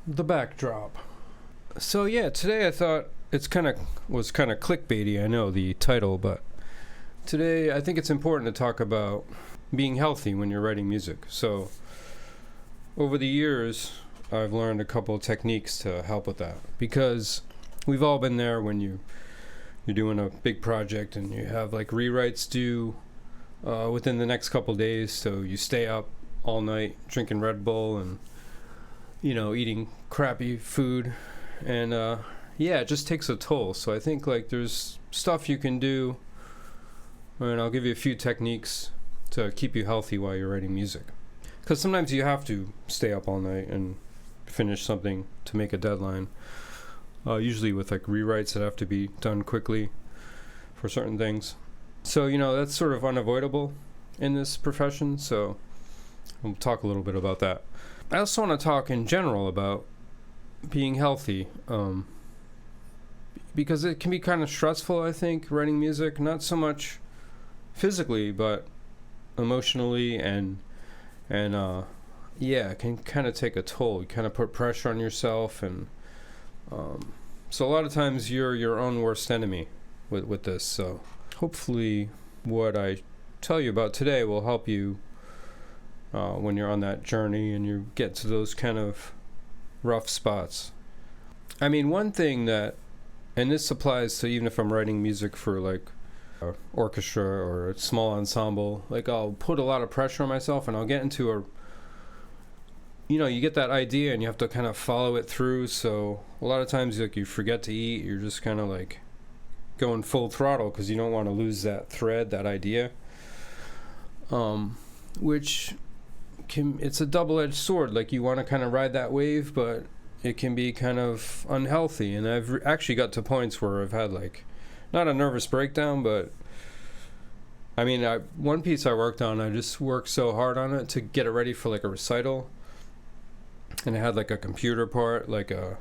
the backdrop. So yeah, today I thought was kind of clickbaity, I know, the title, but today I think it's important to talk about being healthy when you're writing music. So over the years, I've learned a couple of techniques to help with that, because we've all been there when you're doing a big project and you have like rewrites due within the next couple of days, so you stay up all night drinking Red Bull and eating crappy food, and it just takes a toll. So I think like there's stuff you can do, and I'll give you a few techniques to keep you healthy while you're writing music, because sometimes you have to stay up all night and finish something to make a deadline, usually with like rewrites that have to be done quickly for certain things. So that's sort of unavoidable in this profession, so we'll talk a little bit about that. I also want to talk in general about being healthy, because it can be kind of stressful, I think, writing music, not so much physically, but emotionally, and it can kind of take a toll. You kind of put pressure on yourself, and so a lot of times you're your own worst enemy with this. So hopefully what I tell you about today will help you when you're on that journey and you get to those kind of rough spots. I mean, one thing that, and this applies to even if I'm writing music for like an orchestra or a small ensemble, like I'll put a lot of pressure on myself, and I'll get into you get that idea and you have to kind of follow it through. So a lot of times like you forget to eat, you're just kind of like going full throttle because you don't want to lose that thread, that idea, which it's a double-edged sword. Like you want to kind of ride that wave, but it can be kind of unhealthy. And I've actually got to points where I've had like not a nervous breakdown, but I mean, one piece I worked on, I just worked so hard on it to get it ready for like a recital, and it had like a computer part, like a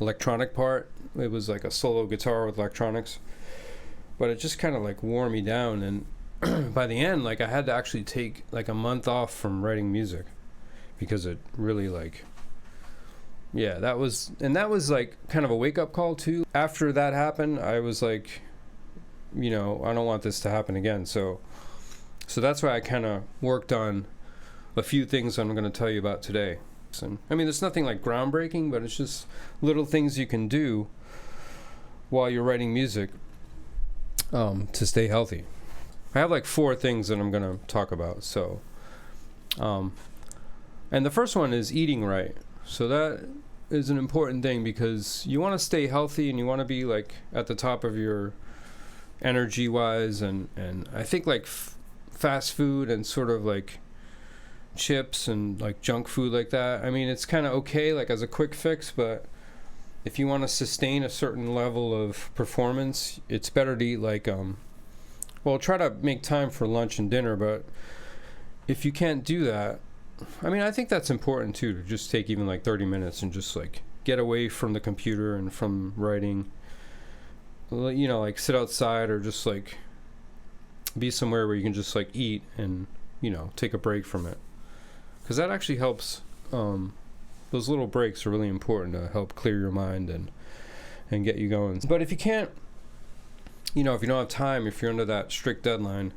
electronic part. It was like a solo guitar with electronics, but it just kind of like wore me down. And by the end, like I had to actually take like a month off from writing music, because it really like, that was like kind of a wake-up call too. After that happened, I was like, I don't want this to happen again. So that's why I kind of worked on a few things I'm going to tell you about today. And I mean, it's nothing like groundbreaking, but it's just little things you can do while you're writing music to stay healthy. I have like 4 things that I'm going to talk about. So, and the first one is eating right. So that is an important thing, because you want to stay healthy and you want to be like at the top of your energy wise. And I think like fast food and sort of like chips and like junk food like that, I mean, it's kind of okay like as a quick fix, but if you want to sustain a certain level of performance, it's better to eat like try to make time for lunch and dinner. But if you can't do that, I mean, I think that's important too, to just take even like 30 minutes and just like get away from the computer and from writing, like sit outside, or just like be somewhere where you can just like eat and take a break from it, because that actually helps. Those little breaks are really important to help clear your mind and get you going. But if you can't, if you don't have time, if you're under that strict deadline,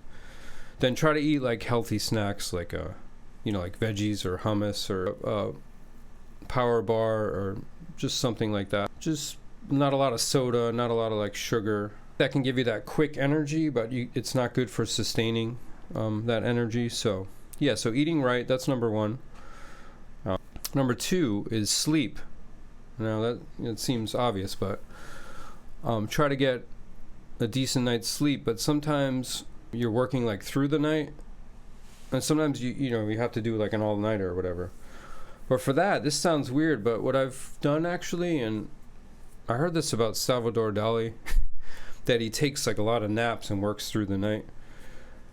then try to eat like healthy snacks, like like veggies or hummus or power bar, or just something like that. Just not a lot of soda, not a lot of like sugar. That can give you that quick energy, but it's not good for sustaining that energy. So so eating right, that's number 1. Number 2 is sleep. Now that it seems obvious, but try to get a decent night's sleep. But sometimes you're working like through the night, and sometimes you have to do like an all-nighter or whatever. But for that, this sounds weird, but what I've done actually, and I heard this about Salvador Dali, that he takes like a lot of naps and works through the night.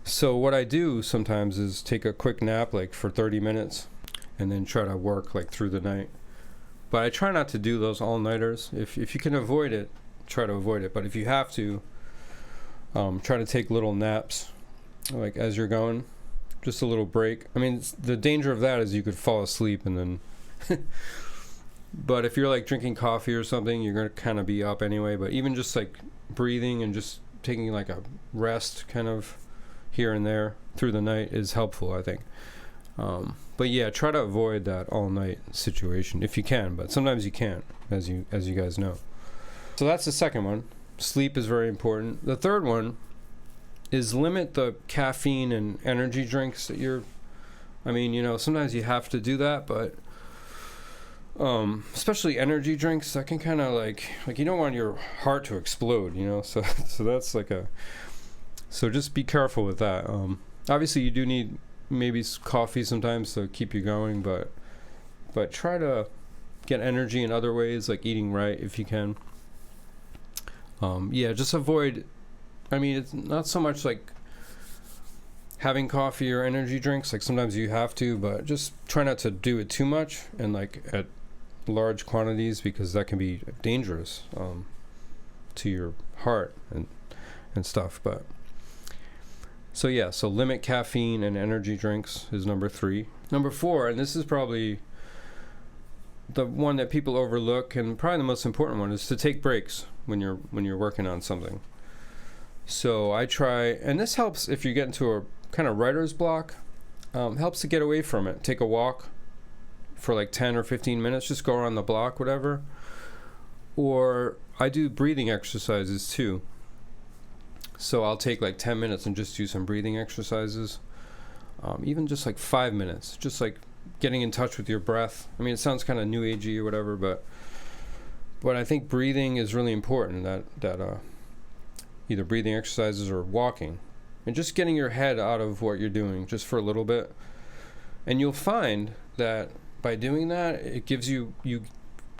So what I do sometimes is take a quick nap like for 30 minutes and then try to work like through the night. But I try not to do those all-nighters. If you can avoid it, try to avoid it. But if you have to, try to take little naps like as you're going, just a little break. I mean, the danger of that is you could fall asleep and then But if you're like drinking coffee or something, you're going to kind of be up anyway. But even just like breathing and just taking like a rest kind of here and there through the night is helpful, I think. But yeah, try to avoid that all night situation if you can, but sometimes you can't, as you guys know. So that's the second one. Sleep is very important. The third one is limit the caffeine and energy drinks that sometimes you have to do that, but especially energy drinks, that can kind of like you don't want your heart to explode, so that's so just be careful with that. Obviously you do need maybe coffee sometimes to keep you going, but try to get energy in other ways, like eating right if you can. Just avoid, it's not so much like having coffee or energy drinks, like sometimes you have to, but just try not to do it too much and like at large quantities, because that can be dangerous to your heart and stuff. But so limit caffeine and energy drinks is number 3. Number 4, and this is probably the one that people overlook and probably the most important one, is to take breaks when you're working on something. So I try, and this helps if you get into a kind of writer's block, helps to get away from it. Take a walk for like 10 or 15 minutes, just go around the block, whatever. Or I do breathing exercises too. So I'll take like 10 minutes and just do some breathing exercises. Even just like 5 minutes, just like getting in touch with your breath. It sounds kind of new agey or whatever, but I think breathing is really important, that either breathing exercises or walking, and just getting your head out of what you're doing just for a little bit. And you'll find that by doing that, it gives you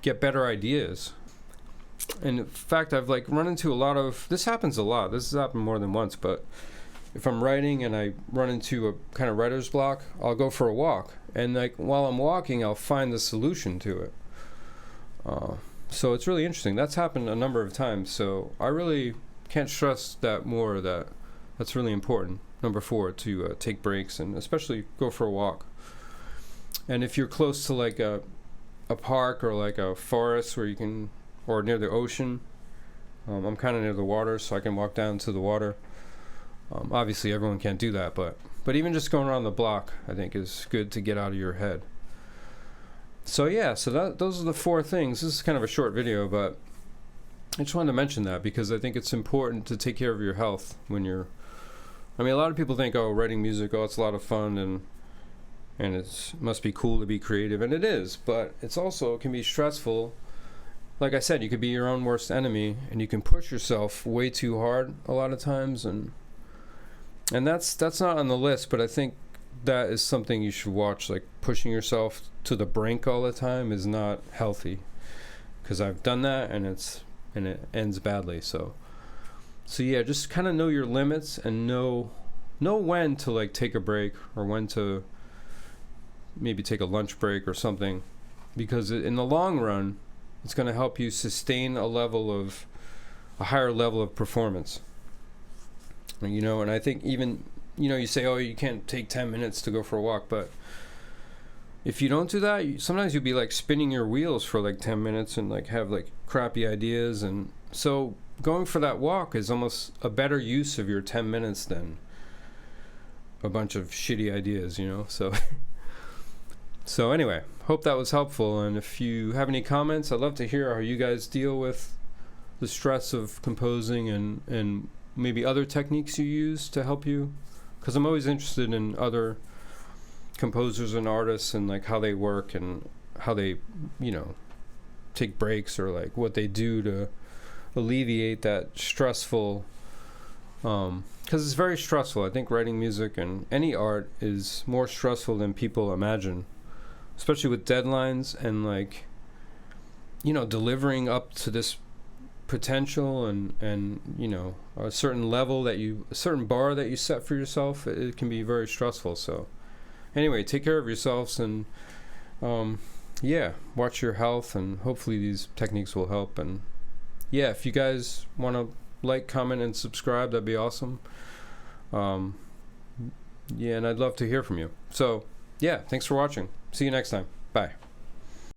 get better ideas. And in fact, I've like run into a lot of, this happens a lot, this has happened more than once, but if I'm writing and I run into a kind of writer's block, I'll go for a walk, and like while I'm walking, I'll find the solution to it. So it's really interesting. That's happened a number of times, so I really can't stress that more, that's really important. Number 4, to take breaks and especially go for a walk. And if you're close to like a park or like a forest where you can, or near the ocean, I'm kind of near the water, so I can walk down to the water. Obviously everyone can't do that, but even just going around the block, I think, is good to get out of your head. So those are the 4 things. This is kind of a short video, but I just wanted to mention that because I think it's important to take care of your health when you're, a lot of people think, writing music, it's a lot of fun and it must be cool to be creative, and it is, but it can be stressful. Like I said, you could be your own worst enemy, and you can push yourself way too hard a lot of times, and that's not on the list, but I think that is something you should watch. Like pushing yourself to the brink all the time is not healthy, because I've done that and it ends badly. So just kind of know your limits and know when to like take a break, or when to maybe take a lunch break or something, because in the long run it's going to help you sustain a higher level of performance. And I think even, you say, you can't take 10 minutes to go for a walk, but if you don't do that, sometimes you'll be like spinning your wheels for like 10 minutes and like have like crappy ideas. And so going for that walk is almost a better use of your 10 minutes than a bunch of shitty ideas, So anyway, hope that was helpful. And if you have any comments, I'd love to hear how you guys deal with the stress of composing, and maybe other techniques you use to help you, because I'm always interested in other composers and artists and like how they work and how they take breaks, or like what they do to alleviate that stressful, because it's very stressful. I think writing music and any art is more stressful than people imagine, especially with deadlines and like delivering up to this potential and a certain level a certain bar that you set for yourself. It can be very stressful. So anyway, take care of yourselves, and watch your health, and hopefully these techniques will help. And if you guys want to like, comment, and subscribe, that'd be awesome. And I'd love to hear from you. So thanks for watching. See you next time. Bye.